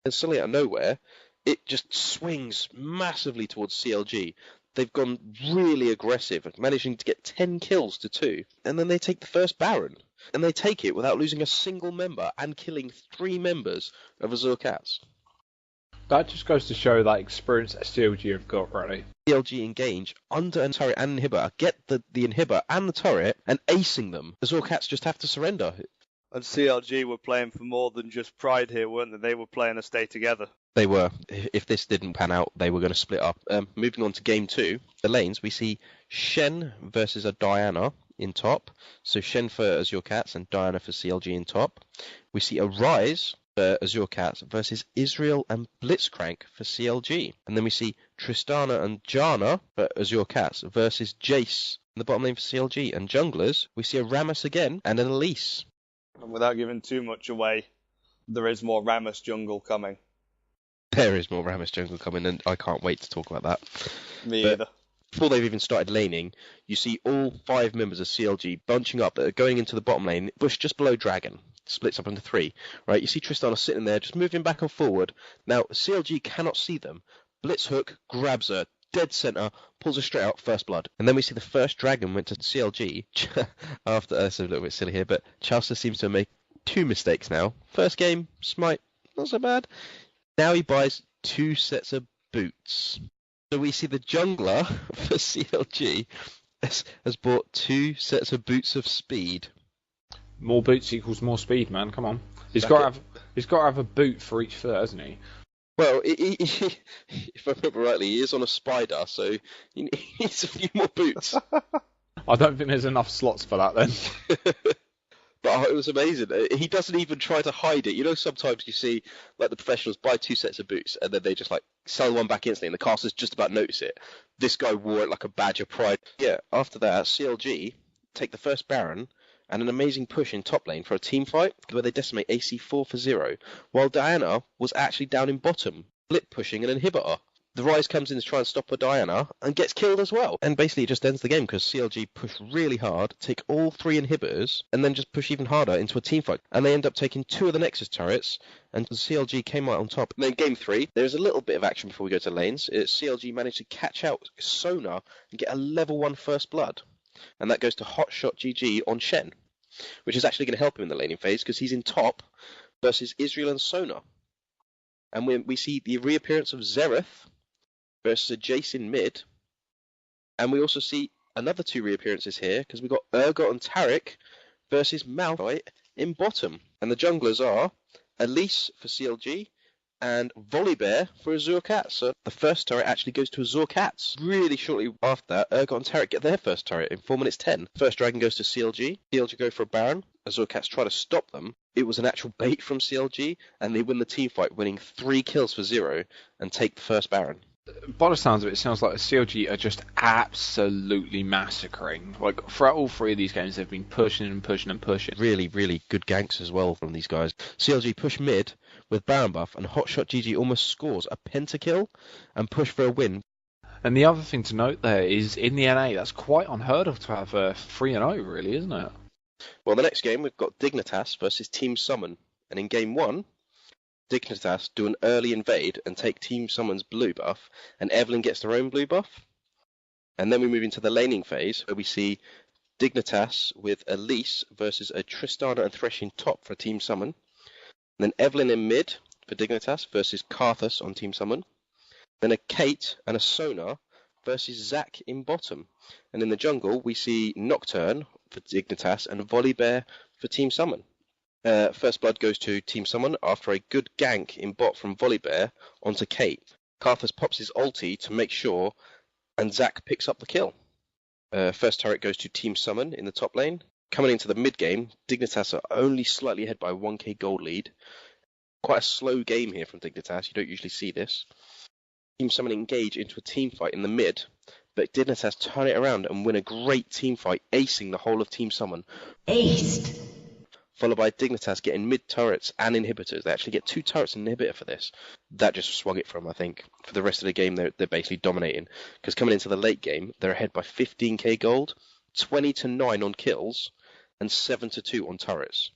And suddenly out of nowhere, it just swings massively towards CLG. They've gone really aggressive, managing to get 10 kills to 2. And then they take the first Baron. And they take it without losing a single member and killing 3 members of Azure Cats. That just goes to show that experience that CLG have got, really. CLG engage under a turret and inhibitor, get the inhibitor and the turret, and acing them. Azure Cats just have to surrender. And CLG were playing for more than just pride here, weren't they? They were playing to stay together. They were. If this didn't pan out, they were going to split up. Moving on to game 2, the lanes, we see Shen versus a Diana in top. So Shen for Azure Cats and Diana for CLG in top. We see a Rise for Azure Cats versus Israel and Blitzcrank for CLG. And then we see Tristana and Janna for Azure Cats versus Jace in the bottom lane for CLG. And junglers, we see a Rammus again and an Elise. And without giving too much away, there is more Rammus jungle coming. There is more Rammus jungle coming, and I can't wait to talk about that. Me either. Before they've even started laning, you see all 5 members of CLG bunching up that are going into the bottom lane, bush just below Dragon. Splits up into 3. Right, you see Tristana sitting there, just moving back and forward. Now, CLG cannot see them. Blitzhook grabs her, dead center, pulls her straight out, first blood. And then we see the first Dragon went to CLG. After, it's a little bit silly here, but Chelsea seems to make 2 mistakes now. First game, Smite, not so bad. Now he buys 2 sets of boots. So we see the jungler for CLG has bought 2 sets of boots of speed. More boots equals more speed, man. Come on. He's got to have a boot for each foot, hasn't he? Well, if I remember rightly, he is on a spider, so he needs a few more boots. I don't think there's enough slots for that then. But it was amazing. He doesn't even try to hide it. You know, sometimes you see like the professionals buy 2 sets of boots and then they just like sell one back instantly and the casters just about notice it. This guy wore it like a badge of pride. Yeah, after that, CLG take the first Baron and an amazing push in top lane for a team fight where they decimate AC 4-for-0, while Diana was actually down in bottom, split pushing an inhibitor. The Rise comes in to try and stop a Diana and gets killed as well. And basically it just ends the game because CLG push really hard, take all 3 inhibitors, and then just push even harder into a teamfight. And they end up taking 2 of the Nexus turrets, and CLG came out on top. And then game 3, there's a little bit of action before we go to lanes. CLG managed to catch out Sona and get a level 1 first blood. And that goes to Hotshot GG on Shen, which is actually going to help him in the laning phase because he's in top versus Israel and Sona. And we see the reappearance of Xerath versus a Jace in mid. And we also see another 2 reappearances here, because we've got Urgot and Taric versus Malphite in bottom. And the junglers are Elise for CLG and Volibear for Azure Cats. So the first turret actually goes to Azure Cats. Really shortly after that, Urgot and Taric get their first turret in 4 minutes 10. First dragon goes to CLG. CLG go for a Baron. Azure Cats try to stop them. It was an actual bait from CLG, and they win the teamfight, winning 3 kills for 0 and take the first Baron. By the sounds of it sounds like the CLG are just absolutely massacring. Like, throughout all 3 of these games, they've been pushing and pushing and pushing. Really, really good ganks as well from these guys. CLG push mid with Baron buff, and Hotshot GG almost scores a pentakill and push for a win. And the other thing to note there is, in the NA, that's quite unheard of to have a 3-0, really, isn't it? Well, the next game, we've got Dignitas versus Team Summon. And in game 1, Dignitas do an early invade and take Team Summon's blue buff, and Evelynn gets their own blue buff. And then we move into the laning phase, where we see Dignitas with Elise versus a Tristana and Thresh in top for Team Summon. And then Evelynn in mid for Dignitas versus Karthus on Team Summon. Then a Kate and a Sona versus Zac in bottom. And in the jungle, we see Nocturne for Dignitas and Volibear for Team Summon. First blood goes to Team Summon after a good gank in bot from Volibear onto Kate. Karthus pops his ulti to make sure, and Zac picks up the kill. First turret goes to Team Summon in the top lane. Coming into the mid game, Dignitas are only slightly ahead by 1k gold lead. Quite a slow game here from Dignitas, you don't usually see this. Team Summon engage into a team fight in the mid, but Dignitas turn it around and win a great team fight, acing the whole of Team Summon. Aced. Followed by Dignitas getting mid turrets and inhibitors. They actually get 2 turrets and inhibitor for this. That just swung it from, I think. For the rest of the game, they're basically dominating. Because coming into the late game, they're ahead by 15k gold, 20-9 on kills, and 7-2 on turrets.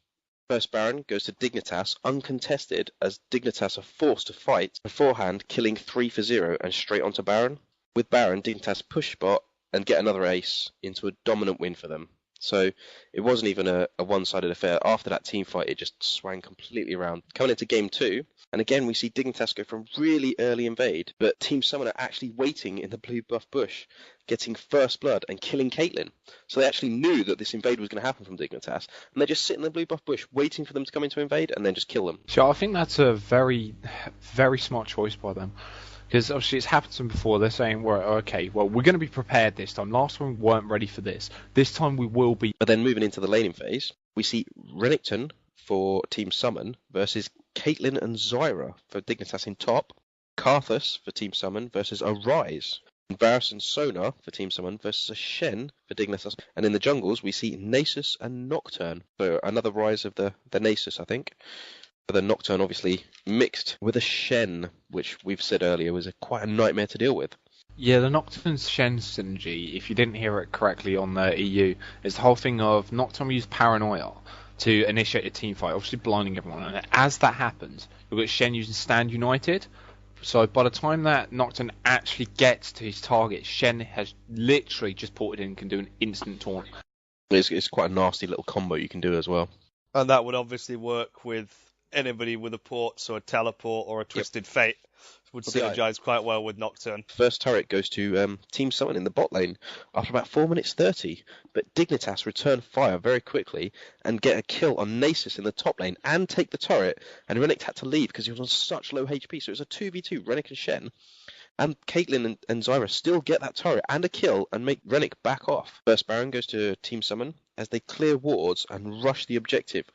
First Baron goes to Dignitas, uncontested, as Dignitas are forced to fight beforehand, killing 3 for 0 and straight onto Baron. With Baron, Dignitas push bot and get another ace into a dominant win for them. So it wasn't even a one-sided affair. After that team fight, it just swang completely around. Coming into game 2, and again we see Dignitas go from really early invade, but Team Summon are actually waiting in the blue buff bush, getting first blood and killing Caitlyn. So they actually knew that this invade was going to happen from Dignitas, and they just sit in the blue buff bush waiting for them to come in to invade and then just kill them. So I think that's a very, very smart choice by them. Because obviously it's happened to them before. They're saying, well, okay, well, we're going to be prepared this time. Last time we weren't ready for this. This time we will be. But then moving into the laning phase, we see Renekton for Team Summon versus Caitlyn and Zyra for Dignitas in top. Karthus for Team Summon versus a Ryze. And Varus and Sona for Team Summon versus a Shen for Dignitas. And in the jungles, we see Nasus and Nocturne. So another Ryze of the Nasus, I think. The Nocturne obviously mixed with a Shen, which we've said earlier was quite a nightmare to deal with. Yeah, the Nocturne Shen synergy, if you didn't hear it correctly on the EU, is the whole thing of Nocturne use Paranoia to initiate a team fight, obviously blinding everyone. And as that happens, you've got Shen using Stand United. So by the time that Nocturne actually gets to his target, Shen has literally just ported in and can do an instant taunt. It's quite a nasty little combo you can do as well. And that would obviously work with anybody with a port, so a teleport or a Twisted Fate would synergize quite well with Nocturne. First turret goes to Team Summon in the bot lane after about 4 minutes 30, but Dignitas return fire very quickly and get a kill on Nasus in the top lane and take the turret, and Renekton had to leave because he was on such low HP, so it was a 2v2, Renekton and Shen. And Caitlyn and Zyra still get that turret and a kill and make Renekton back off. First Baron goes to Team Summon as they clear wards and rush the objective.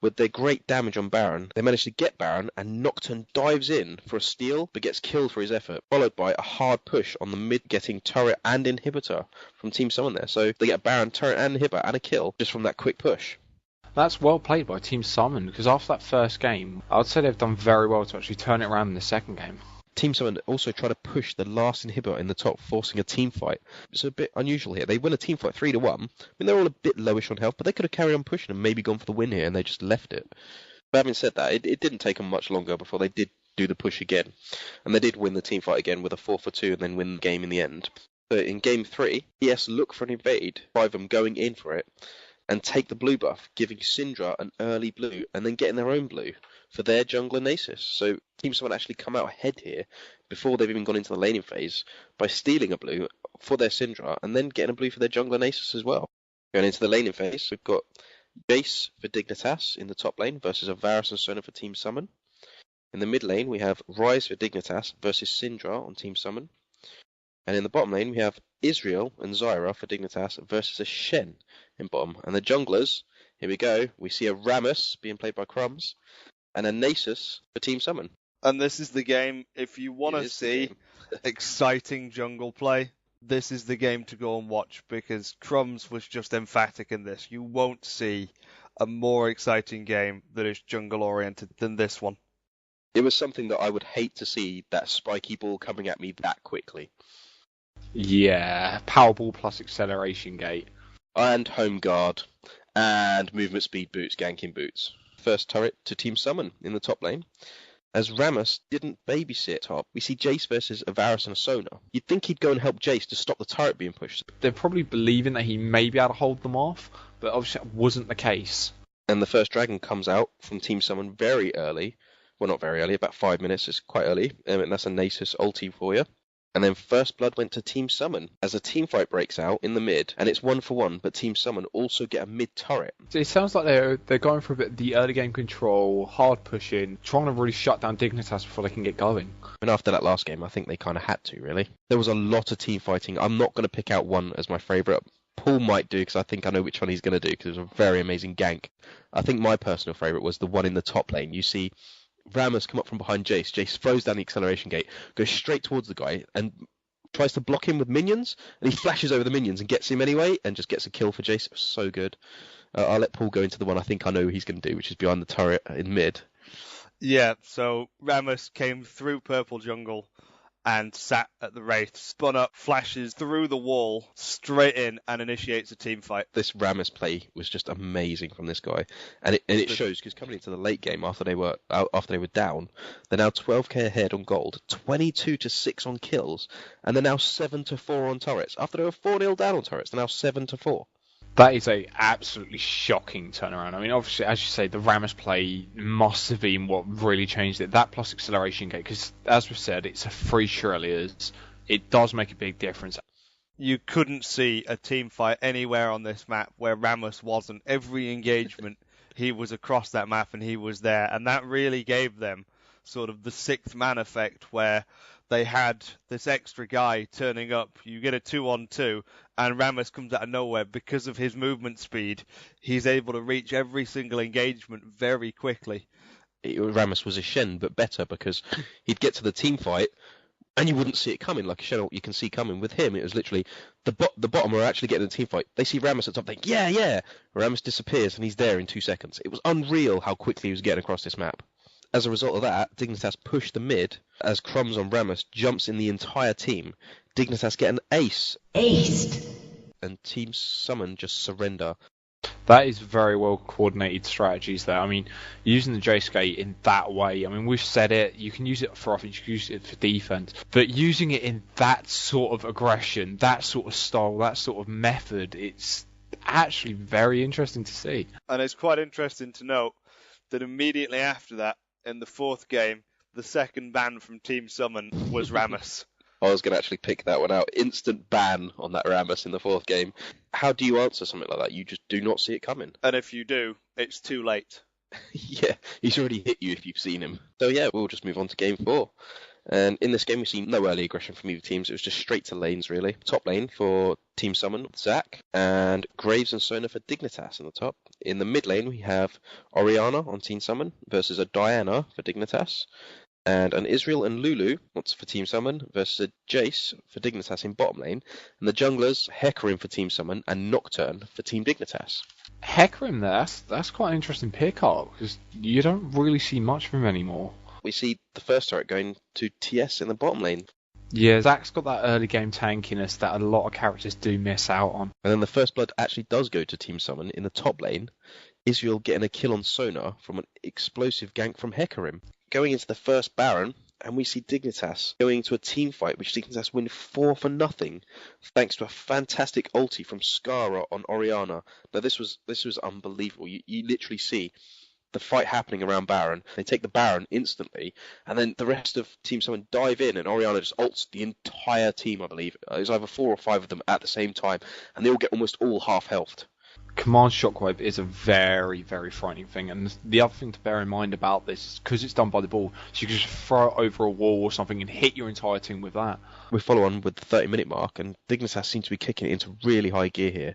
With their great damage on Baron, they manage to get Baron, and Nocturne dives in for a steal, but gets killed for his effort, followed by a hard push on the mid, getting turret and inhibitor from Team Summon there. So they get Baron, turret and inhibitor, and a kill just from that quick push. That's well played by Team Summon, because after that first game, I would say they've done very well to actually turn it around in the second game. Team Summon also try to push the last inhibitor in the top, forcing a team fight. It's a bit unusual here. They win a team fight 3-1. I mean, they're all a bit lowish on health, but they could have carried on pushing and maybe gone for the win here, and they just left it. But having said that, it didn't take them much longer before they did do the push again. And they did win the team fight again with a 4-2 and then win the game in the end. So in game 3, ES look for an invade, 5 going in for it, and take the blue buff, giving Syndra an early blue, and then getting their own blue for their jungler Nasus. So Team Summon actually come out ahead here before they've even gone into the laning phase by stealing a blue for their Syndra and then getting a blue for their jungler Nasus as well. Going into the laning phase, we've got Jace for Dignitas in the top lane versus a Varus and Sona for Team Summon. In the mid lane, we have Ryze for Dignitas versus Syndra on Team Summon. And in the bottom lane, we have Israel and Zyra for Dignitas versus a Shen in bottom. And the junglers, here we go, we see a Rammus being played by Crumbs and a Nasus for Team Summon. And this is the game, if you want to see exciting jungle play, this is the game to go and watch, because Crumbs was just emphatic in this. You won't see a more exciting game that is jungle-oriented than this one. It was something that I would hate to see, that spiky ball coming at me that quickly. Yeah, Powerball plus acceleration gate. And home guard. And movement speed boots, ganking boots. First turret to Team Summon in the top lane. As Rammus didn't babysit top, we see Jace versus a Varus and a Sona. You'd think he'd go and help Jace to stop the turret being pushed. They're probably believing that he may be able to hold them off, but obviously that wasn't the case. And the first dragon comes out from Team Summon very early. Well, not very early, about 5 minutes. It's quite early. And that's a Nasus ulti for you. And then first blood went to Team Summon as a team fight breaks out in the mid, and it's 1-for-1, but Team Summon also get a mid turret. So it sounds like they're going for a bit the early game control, hard pushing, trying to really shut down Dignitas before they can get going. And after that last game, I think they kind of had to, really. There was a lot of team fighting. I'm not going to pick out one as my favourite. Paul might do, because I think I know which one he's going to do, because it was a very amazing gank. I think my personal favourite was the one in the top lane. You see Rammus come up from behind Jace. Jace throws down the acceleration gate, goes straight towards the guy, and tries to block him with minions, and he flashes over the minions and gets him anyway, and just gets a kill for Jace. It was so good. I'll let Paul go into the one I think I know he's going to do, which is behind the turret in mid. Yeah, so Rammus came through purple jungle and sat at the Wraith, spun up, flashes through the wall, straight in, and initiates a team fight. This Rammus play was just amazing from this guy, and it shows, because coming into the late game after they were down, they're now 12k ahead on gold, 22-6 on kills, and they're now 7-4 on turrets. After they were 4-0 down on turrets, they're now 7-4. That is a absolutely shocking turnaround. I mean, obviously, as you say, the Rammus play must have been what really changed it. That plus acceleration gate, because as we've said, it's a free Shirley's. It does make a big difference. You couldn't see a team fight anywhere on this map where Rammus wasn't. Every engagement, he was across that map and he was there. And that really gave them sort of the sixth man effect, where they had this extra guy turning up. You get a 2-on-2, and Rammus comes out of nowhere. Because of his movement speed, he's able to reach every single engagement very quickly. Rammus was a Shen, but better, because he'd get to the team fight, and you wouldn't see it coming like a Shen you can see coming. With him, it was literally the bottom are actually getting the team fight. They see Rammus at top, they think, yeah. Rammus disappears, and he's there in 2 seconds. It was unreal how quickly he was getting across this map. As a result of that, Dignitas pushed the mid as Crumbs on Rammus jumps in the entire team. Dignitas get an ace. Aced. And Team Summon just surrender. That is very well coordinated strategies there. I mean, using the Jace gate in that way, I mean, we've said it, you can use it for offense, you can use it for defense, but using it in that sort of aggression, that sort of style, that sort of method, it's actually very interesting to see. And it's quite interesting to note that immediately after that, in the fourth game, the second ban from Team Summon was Rammus. I was going to actually pick that one out. Instant ban on that Rammus in the fourth game. How do you answer something like that? You just do not see it coming. And if you do, it's too late. Yeah, he's already hit you if you've seen him. So yeah, we'll just move on to game 4. And in this game, we've seen no early aggression from either teams. It was just straight to lanes, really. Top lane for Team Summon, Zac, and Graves and Sona for Dignitas in the top. In the mid lane, we have Orianna on Team Summon versus a Diana for Dignitas. And an Israel and Lulu, what's for Team Summon, versus a Jace for Dignitas in bottom lane. And the junglers, Hecarim for Team Summon and Nocturne for Team Dignitas. Hecarim there, that's quite an interesting pick-up, because you don't really see much from him anymore. we see the first turret going to TS in the bottom lane. Yeah, Zach's got that early game tankiness that a lot of characters do miss out on. And then the first blood actually does go to Team Summon in the top lane. Israel getting a kill on Sona from an explosive gank from Hecarim. Going into the first Baron, and we see Dignitas going into a team fight, which Dignitas win 4-0, thanks to a fantastic ulti from Skara on Orianna. Now this was unbelievable. You literally see the fight happening around Baron. They take the Baron instantly, and then the rest of Team Summon dive in, and Orianna just ults the entire team, I believe. There's either 4 or 5 of them at the same time, and they all get almost all half-healthed. Command Shockwave is a very, very frightening thing, and the other thing to bear in mind about this is because it's done by the ball, so you can just throw it over a wall or something and hit your entire team with that. We follow on with the 30-minute mark, and Dignitas seem to be kicking it into really high gear here,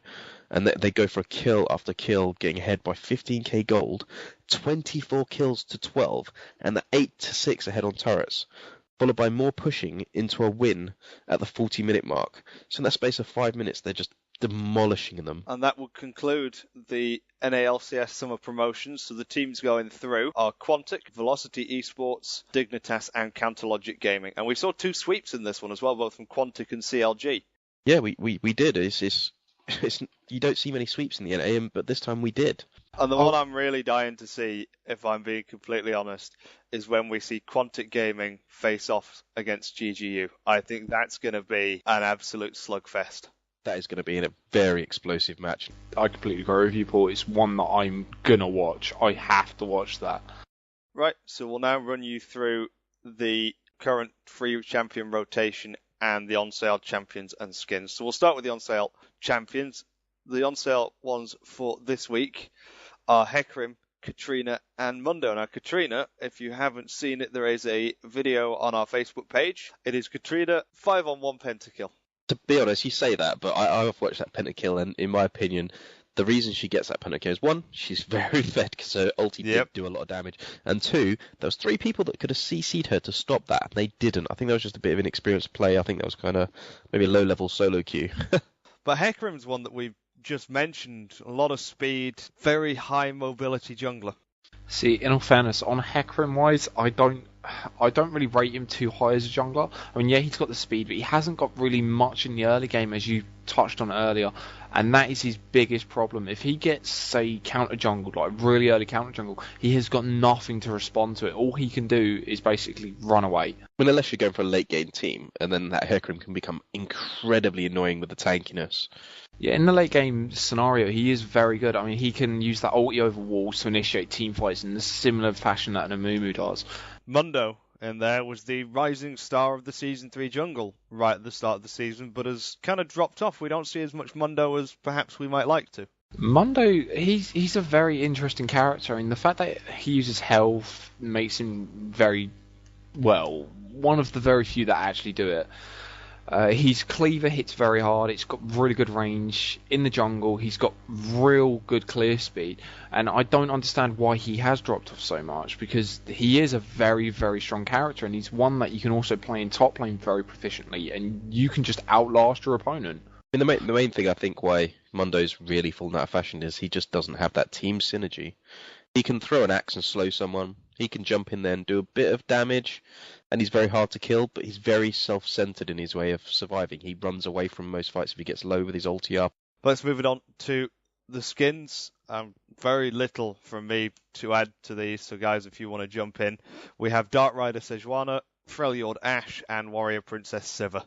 and they go for a kill after kill, getting ahead by 15k gold, 24 kills to 12, and the 8-6 ahead on turrets, followed by more pushing into a win at the 40-minute mark. So in that space of 5 minutes, they're just demolishing them. And that will conclude the NA LCS summer promotions. So the teams going through are Quantic, Velocity Esports, Dignitas, and Counterlogic Gaming. And we saw 2 sweeps in this one as well, both from Quantic and CLG. Yeah, we did. It's you don't see many sweeps in the NA, but this time we did. And the one I'm really dying to see, if I'm being completely honest, is when we see Quantic Gaming face off against GGU. I think that's going to be an absolute slugfest. That is going to be in a very explosive match. I completely agree with you, Paul. It's one that I'm going to watch. I have to watch that. Right, so we'll now run you through the current free champion rotation and the on-sale champions and skins. So we'll start with the on-sale champions. The on-sale ones for this week are Hecarim, Katrina, and Mundo. Now, Katrina, if you haven't seen it, there is a video on our Facebook page. It is Katrina 5-on-1 pentakill. To be honest, you say that, but I've watched that pentakill, and in my opinion, the reason she gets that pentakill is, 1, she's very fed because her ulti did do a lot of damage, and 2, there was 3 people that could have CC'd her to stop that, and they didn't. I think that was just a bit of inexperienced play. I think that was kind of maybe a low-level solo queue. But Hecarim's one that we've just mentioned. A lot of speed, very high mobility jungler. See, in all fairness, on Hecarim-wise, I don't really rate him too high as a jungler. I mean, yeah, he's got the speed, but he hasn't got really much in the early game, as you touched on earlier, and that is his biggest problem. If he gets, say, counter-jungled, like really early counter-jungle, he has got nothing to respond to it. All he can do is basically run away. I mean, unless you're going for a late-game team, and then that Hecarim can become incredibly annoying with the tankiness. Yeah, in the late game scenario, he is very good. I mean, he can use that ulti over walls to initiate team fights in a similar fashion that an Amumu does. Mundo in there was the rising star of the Season 3 jungle right at the start of the season, but has kind of dropped off. We don't see as much Mundo as perhaps we might like to. Mundo, he's a very interesting character. I mean, the fact that he uses health makes him very, well, one of the very few that actually do it. His cleaver hits very hard. It's got really good range in the jungle. He's got real good clear speed, and I don't understand why he has dropped off so much, because he is a very, very strong character, and he's one that you can also play in top lane very proficiently, and you can just outlast your opponent. I mean, the main thing I think why Mundo's really fallen out of fashion is he just doesn't have that team synergy. He can throw an axe and slow someone. He can jump in there and do a bit of damage, and he's very hard to kill, but he's very self-centered in his way of surviving. He runs away from most fights if he gets low with his ulti up. Let's move it on to the skins. Very little from me to add to these, so guys, if you want to jump in. We have Dark Rider Sejuani, Freljord Ashe, and Warrior Princess Sivir.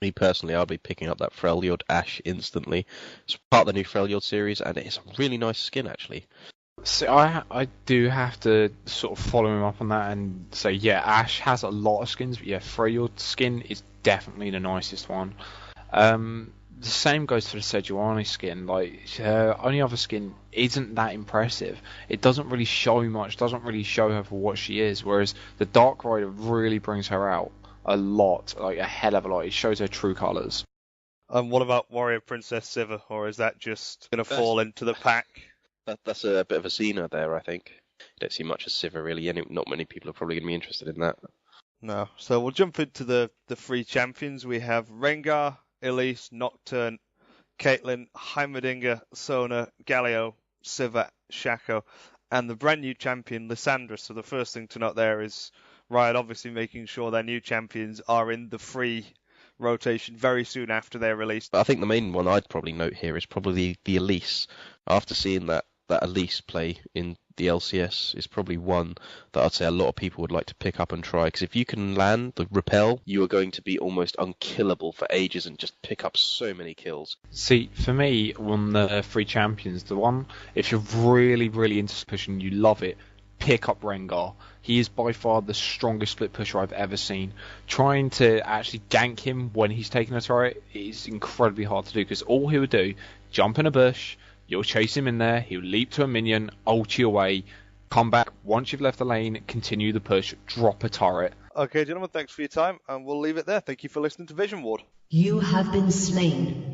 Me personally, I'll be picking up that Freljord Ashe instantly. It's part of the new Freljord series, and it's a really nice skin, actually. So I do have to sort of follow him up on that and say, yeah, Ashe has a lot of skins, but yeah, Freljord's skin is definitely the nicest one. The same goes for the Sejuani skin. Like, her only other skin isn't that impressive. It doesn't really show much, doesn't really show her for what she is, whereas the Dark Rider really brings her out a lot, like a hell of a lot. It shows her true colours. What about Warrior Princess Sivir, or is that just going to fall into the pack? That's a bit of a Xena there, I think. You don't see much of Sivir, really, and not many people are probably going to be interested in that. No. So we'll jump into the free champions. We have Rengar, Elise, Nocturne, Caitlyn, Heimerdinger, Sona, Galio, Sivir, Shaco, and the brand new champion, Lissandra. So the first thing to note there is Riot obviously making sure their new champions are in the free rotation very soon after they're released. But I think the main one I'd probably note here is probably the Elise. After seeing that Elise play in the LCS is probably one that I'd say a lot of people would like to pick up and try, because if you can land the repel, you are going to be almost unkillable for ages and just pick up so many kills. See, for me, on the free champions, the one, if you're really, really into pushing, you love it, pick up Rengar. He is by far the strongest split pusher I've ever seen. Trying to actually gank him when he's taking a turret is incredibly hard to do, because all he would do, jump in a bush, you'll chase him in there, he'll leap to a minion, ult you away, come back once you've left the lane, continue the push, drop a turret. Okay, gentlemen, thanks for your time, and we'll leave it there. Thank you for listening to Vision Ward. You have been slain.